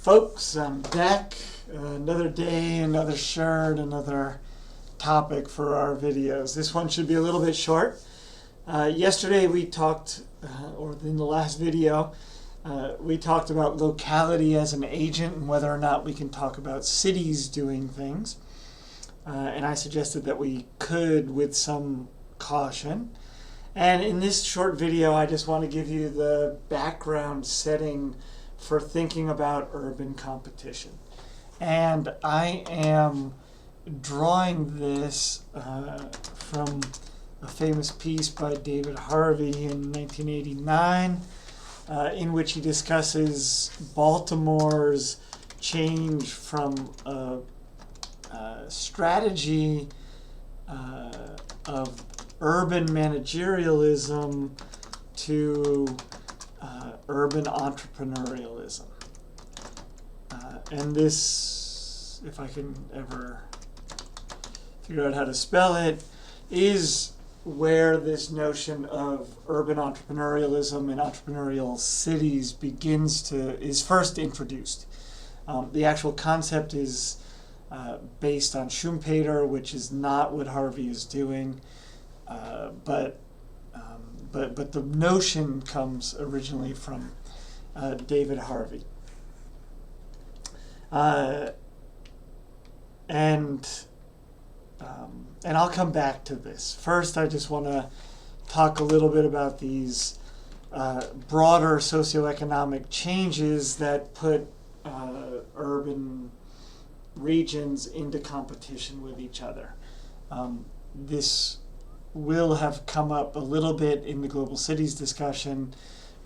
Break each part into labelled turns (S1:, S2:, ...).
S1: Folks, I'm back. Another day, another shirt, another topic for our videos. This one should be a little bit short. Yesterday we talked, or in the last video, we talked about locality as an agent and whether or not we can talk about cities doing things. And I suggested that we could with some caution. And in this short video, I just want to give you the background setting for thinking about urban competition. And I am drawing this from a famous piece by David Harvey in 1989, in which he discusses Baltimore's change from a strategy of urban managerialism to urban entrepreneurialism. And this, if I can ever figure out how to spell it, is where this notion of urban entrepreneurialism and entrepreneurial cities is first introduced. The actual concept is based on Schumpeter, which is not what Harvey is doing, but the notion comes originally from David Harvey. And I'll come back to this. First, I just want to talk a little bit about these broader socioeconomic changes that put urban regions into competition with each other. This will have come up a little bit in the global cities discussion,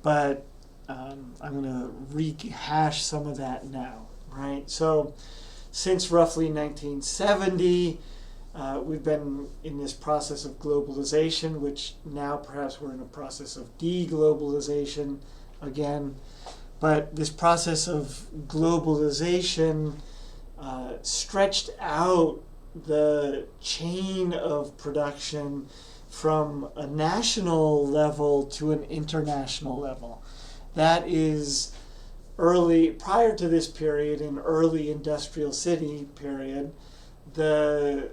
S1: but I'm going to rehash some of that now, right? So since roughly 1970, we've been in this process of globalization, which now perhaps we're in a process of deglobalization again. But this process of globalization stretched out the chain of production from a national level to an international level. That is prior to this period, in early industrial city period, the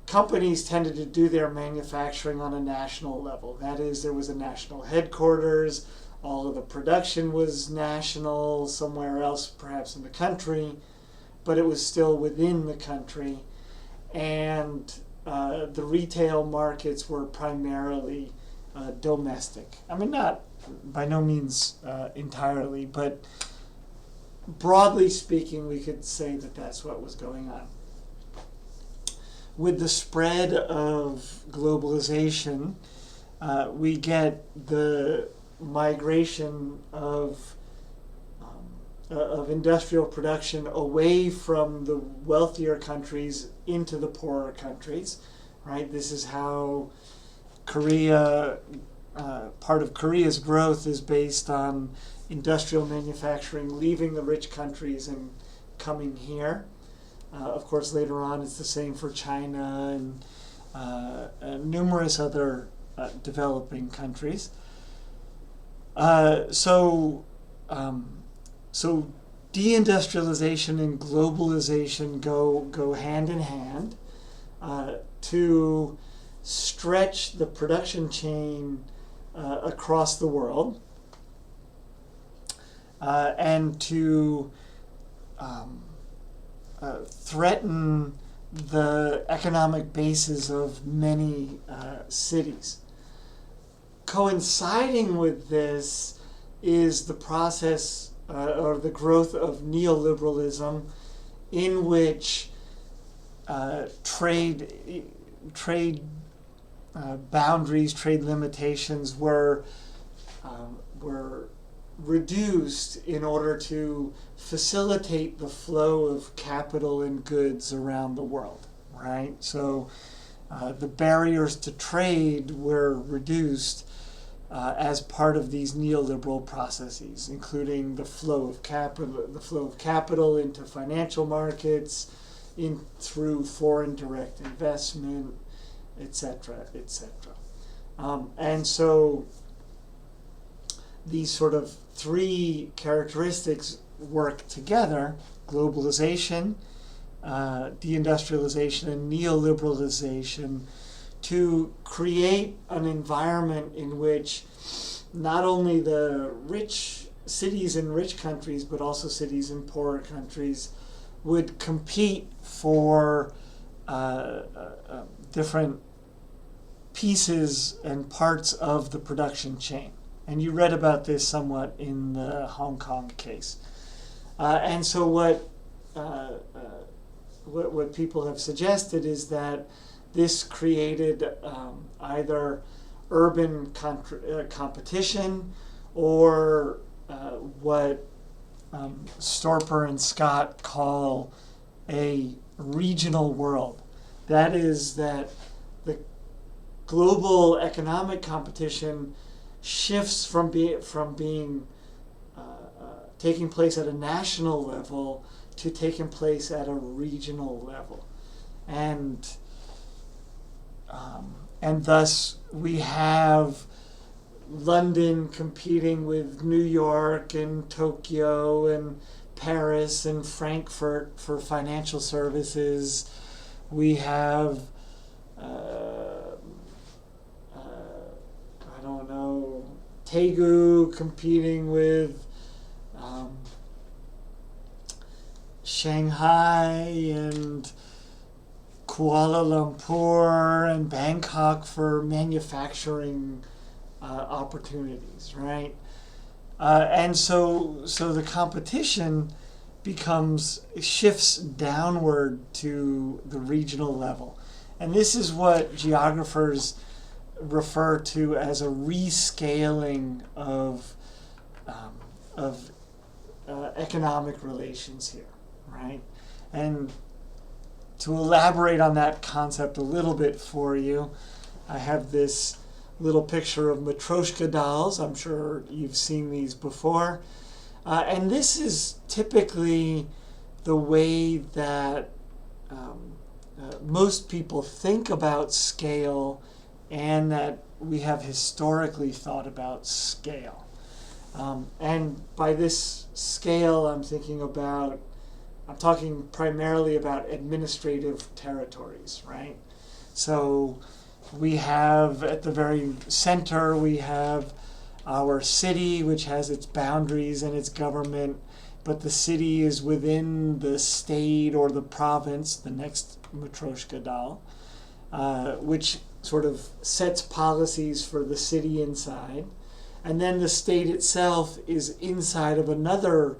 S1: companies tended to do their manufacturing on a national level. That is, there was a national headquarters, all of the production was national, somewhere else perhaps in the country, but it was still within the country. And the retail markets were primarily domestic. I mean, not by no means entirely, but broadly speaking, we could say that that's what was going on. With the spread of globalization, we get the migration of industrial production away from the wealthier countries into the poorer countries, right? This is how Korea, part of Korea's growth is based on industrial manufacturing leaving the rich countries and coming here. Of course, later on, it's the same for China and numerous other developing countries. So deindustrialization and globalization go hand in hand to stretch the production chain across the world and to threaten the economic basis of many cities. Coinciding with this is the process or the growth of neoliberalism, in which trade boundaries, trade limitations were reduced in order to facilitate the flow of capital and goods around the world, right? So the barriers to trade were reduced as part of these neoliberal processes, including the flow of capital into financial markets, through foreign direct investment, etc., etc. And so these sort of three characteristics work together, globalization, deindustrialization, and neoliberalization, to create an environment in which not only the rich cities in rich countries, but also cities in poorer countries would compete for different pieces and parts of the production chain. And you read about this somewhat in the Hong Kong case. And so what people have suggested is that this created either urban competition or what Storper and Scott call a regional world. That is, that the global economic competition shifts from being taking place at a national level to taking place at a regional level, and thus we have London competing with New York and Tokyo and Paris and Frankfurt for financial services. We have Daegu competing with Shanghai and Kuala Lumpur and Bangkok for manufacturing opportunities, right? And so the competition shifts downward to the regional level. And this is what geographers refer to as a rescaling of economic relations here, right? And to elaborate on that concept a little bit for you, I have this little picture of Matryoshka dolls. I'm sure you've seen these before. And this is typically the way that most people think about scale, and that we have historically thought about scale. And by this scale, I'm talking primarily about administrative territories, right? So we have, at the very center, we have our city, which has its boundaries and its government, but the city is within the state or the province, the next Matryoshka doll, which sort of sets policies for the city inside. And then the state itself is inside of another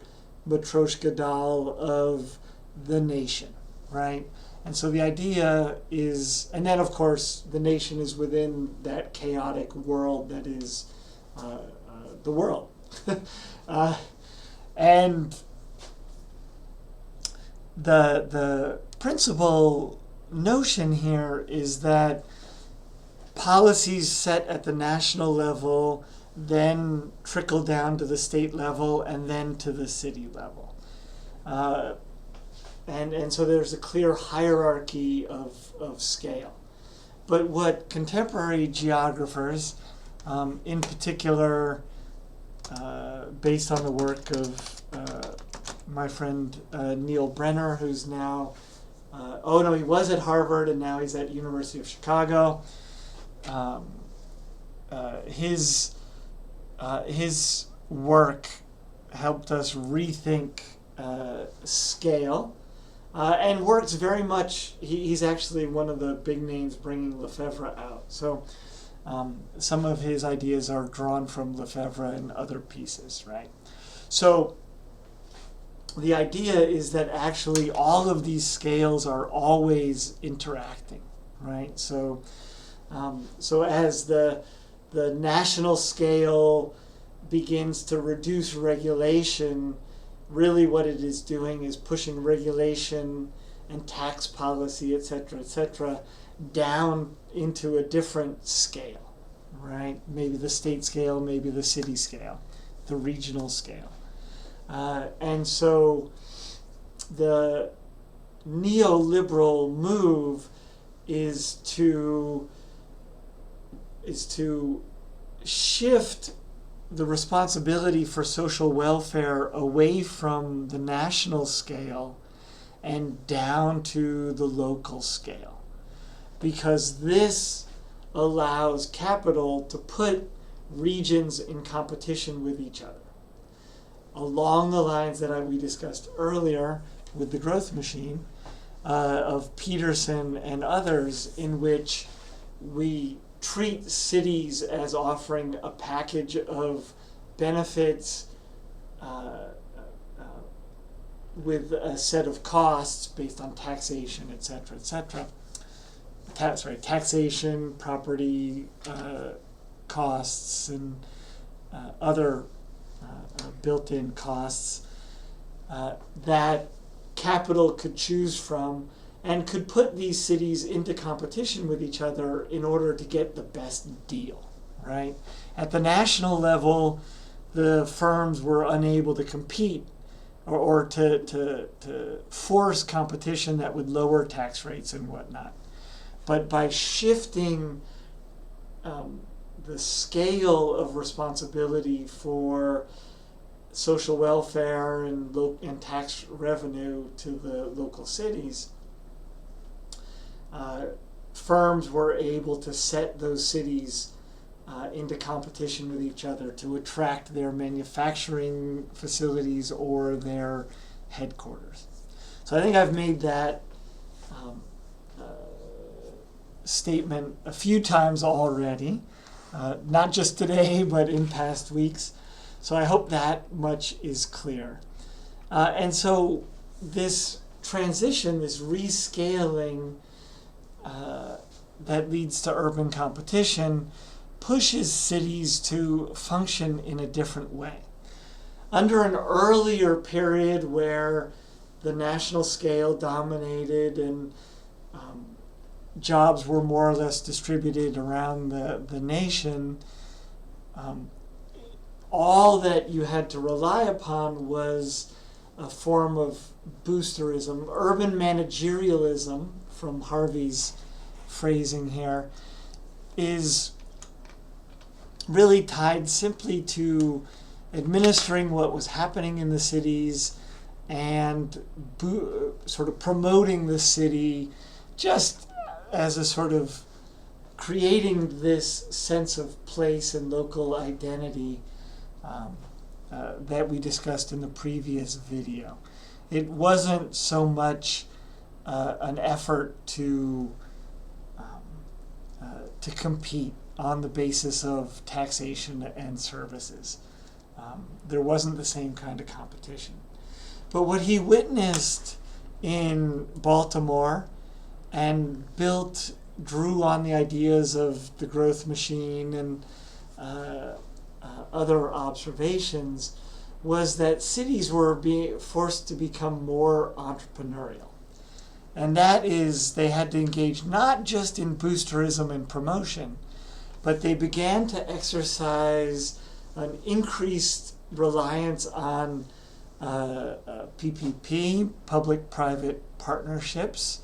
S1: Matryoshka doll of the nation, right? And so the idea is, and then of course the nation is within that chaotic world that is the world. And the principal notion here is that policies set at the national level then trickle down to the state level and then to the city level. And so there's a clear hierarchy of scale. But what contemporary geographers, in particular, based on the work of my friend Neil Brenner, who's now, he was at Harvard and now he's at University of Chicago. His work helped us rethink scale, and works very much. He's actually one of the big names bringing Lefebvre out. So some of his ideas are drawn from Lefebvre and other pieces, right? So the idea is that actually all of these scales are always interacting, right? So as the national scale begins to reduce regulation, really what it is doing is pushing regulation and tax policy, et cetera, down into a different scale, right? Maybe the state scale, maybe the city scale, the regional scale. And so the neoliberal move is to shift the responsibility for social welfare away from the national scale and down to the local scale, because this allows capital to put regions in competition with each other along the lines that we discussed earlier with the growth machine of Peterson and others, in which we treat cities as offering a package of benefits with a set of costs based on taxation, etc., etc. Taxation, property costs, and other built-in costs that capital could choose from, and could put these cities into competition with each other in order to get the best deal, right? At the national level, the firms were unable to compete or to force competition that would lower tax rates and whatnot. But by shifting the scale of responsibility for social welfare and tax revenue to the local cities, firms were able to set those cities into competition with each other to attract their manufacturing facilities or their headquarters. So I think I've made that statement a few times already, not just today, but in past weeks. So I hope that much is clear. And so this transition, this rescaling that leads to urban competition, pushes cities to function in a different way. Under an earlier period where the national scale dominated and jobs were more or less distributed around the nation, all that you had to rely upon was a form of boosterism. Urban managerialism, from Harvey's phrasing here, is really tied simply to administering what was happening in the cities and sort of promoting the city, just as a sort of creating this sense of place and local identity that we discussed in the previous video. It wasn't so much an effort to compete on the basis of taxation and services. There wasn't the same kind of competition. But what he witnessed in Baltimore and drew on the ideas of the growth machine and other observations, was that cities were being forced to become more entrepreneurial. And that is, they had to engage not just in boosterism and promotion, but they began to exercise an increased reliance on PPP, public-private partnerships,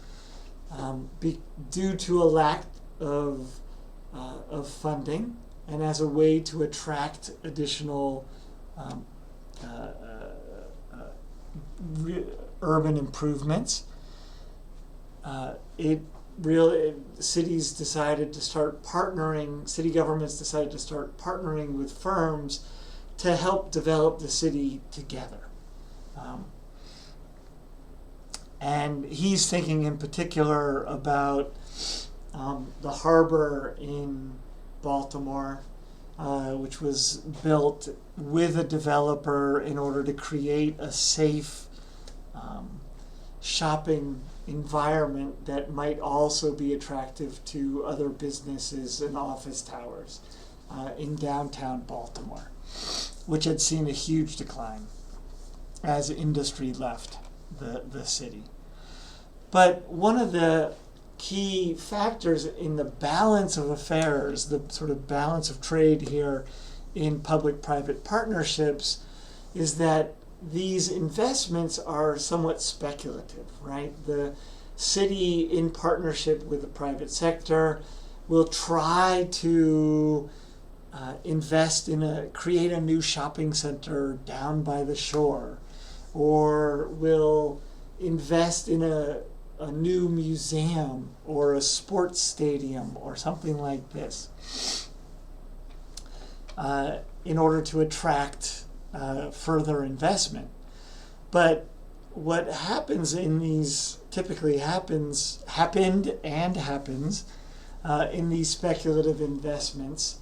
S1: due to a lack of funding, and as a way to attract additional urban improvements. Cities decided to start partnering, city governments decided to start partnering with firms to help develop the city together. And he's thinking in particular about the harbor in Baltimore, which was built with a developer in order to create a safe shopping environment that might also be attractive to other businesses and office towers in downtown Baltimore, which had seen a huge decline as industry left the city. But one of the key factors in the balance of affairs, the sort of balance of trade here in public-private partnerships, is that these investments are somewhat speculative, right? The city, in partnership with the private sector, will try to create a new shopping center down by the shore, or will invest in a new museum or a sports stadium or something like this, in order to attract further investment. But what happens in these, typically happens in these speculative investments,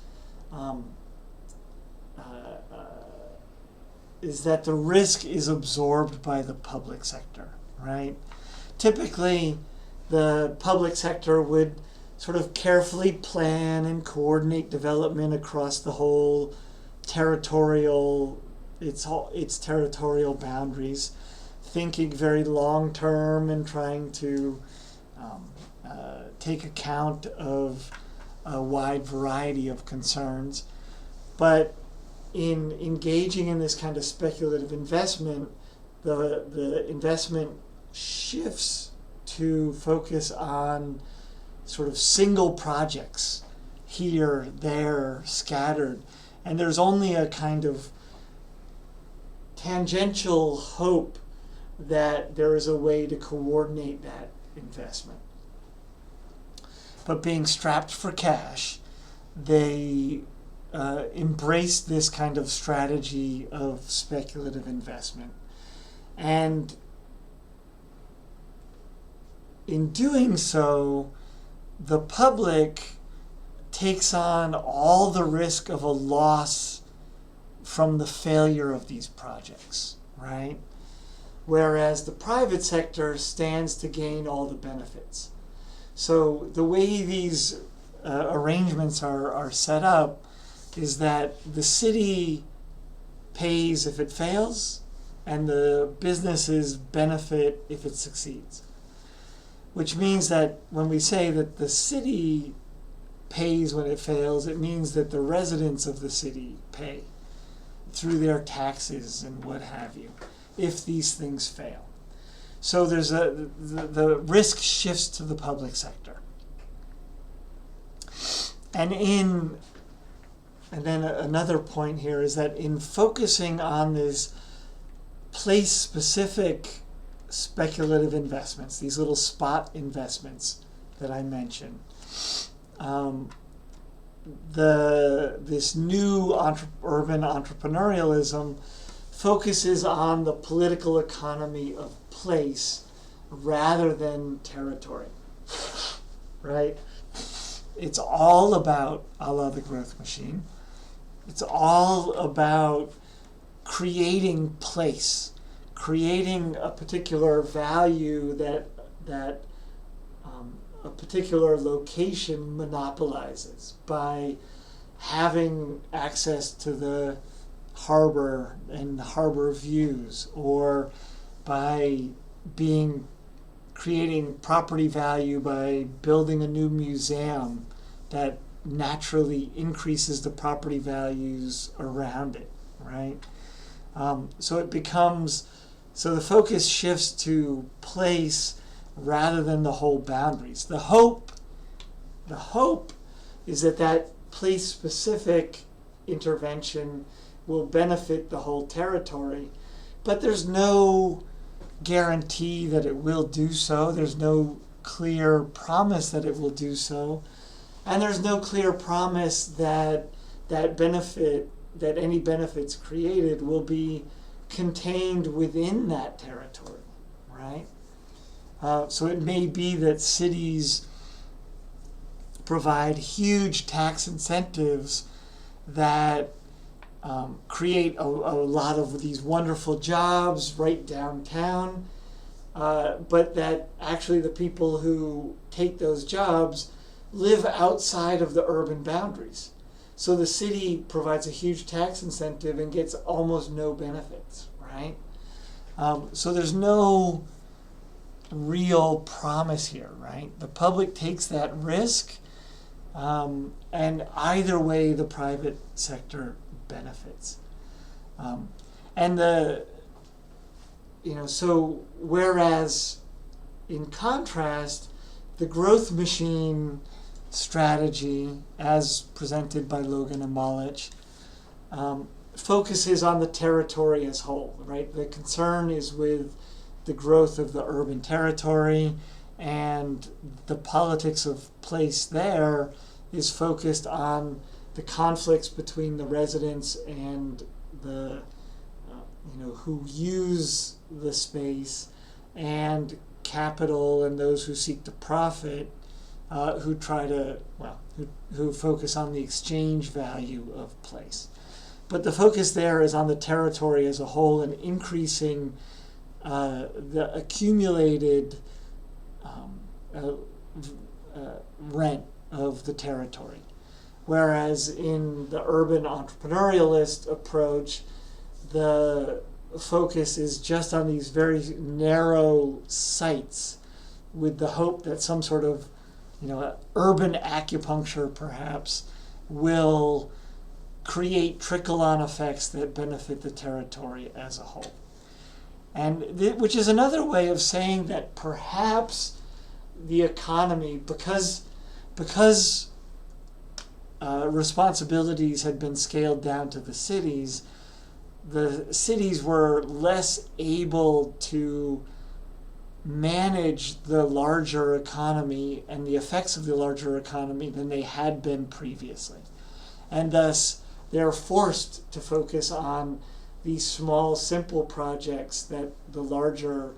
S1: is that the risk is absorbed by the public sector, right? Typically, the public sector would sort of carefully plan and coordinate development across the whole territorial, its territorial boundaries, thinking very long term and trying to take account of a wide variety of concerns. But in engaging in this kind of speculative investment, the investment shifts to focus on sort of single projects here, there, scattered. And there's only a kind of tangential hope that there is a way to coordinate that investment. But being strapped for cash, they embrace this kind of strategy of speculative investment. And in doing so, the public takes on all the risk of a loss from the failure of these projects, right? Whereas the private sector stands to gain all the benefits. So the way these arrangements are set up is that the city pays if it fails, and the businesses benefit if it succeeds. Which means that when we say that the city pays when it fails, it means that the residents of the city pay through their taxes and what have you, if these things fail. So there's the risk shifts to the public sector. And then another point here is that in focusing on this place-specific speculative investments, these little spot investments that I mentioned, this new urban entrepreneurialism focuses on the political economy of place rather than territory, right? It's all about, a la the growth machine, it's all about creating place, creating a particular value that a particular location monopolizes by having access to the harbor and harbor views, or by creating property value by building a new museum that naturally increases the property values around it, right? So the focus shifts to place rather than the whole boundaries. The hope is that place-specific intervention will benefit the whole territory, but there's no guarantee that it will do so. There's no clear promise that it will do so, and there's no clear promise that any benefits created will be contained within that territory, right? So it may be that cities provide huge tax incentives that create a lot of these wonderful jobs right downtown, but that actually the people who take those jobs live outside of the urban boundaries. So the city provides a huge tax incentive and gets almost no benefits, right? So there's no real promise here, right? The public takes that risk, and either way the private sector benefits. So whereas in contrast, the growth machine strategy, as presented by Logan and Malich, focuses on the territory as whole, right? The concern is with the growth of the urban territory, and the politics of place there is focused on the conflicts between the residents and the who use the space, and capital and those who seek to profit, who focus on the exchange value of place. But the focus there is on the territory as a whole and increasing the accumulated rent of the territory. Whereas in the urban entrepreneurialist approach, the focus is just on these very narrow sites, with the hope that some sort of urban acupuncture perhaps will create trickle-on effects that benefit the territory as a whole. And which is another way of saying that perhaps the economy, because responsibilities had been scaled down to the cities were less able to manage the larger economy and the effects of the larger economy than they had been previously. And thus, they're forced to focus on these small, simple projects that the larger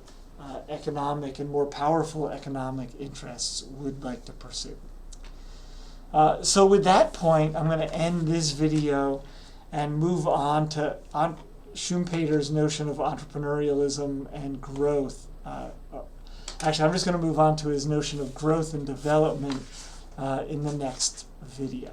S1: economic and more powerful economic interests would like to pursue. So with that point, I'm going to end this video and move on to Schumpeter's notion of entrepreneurialism and growth. Actually, I'm just going to move on to his notion of growth and development in the next video.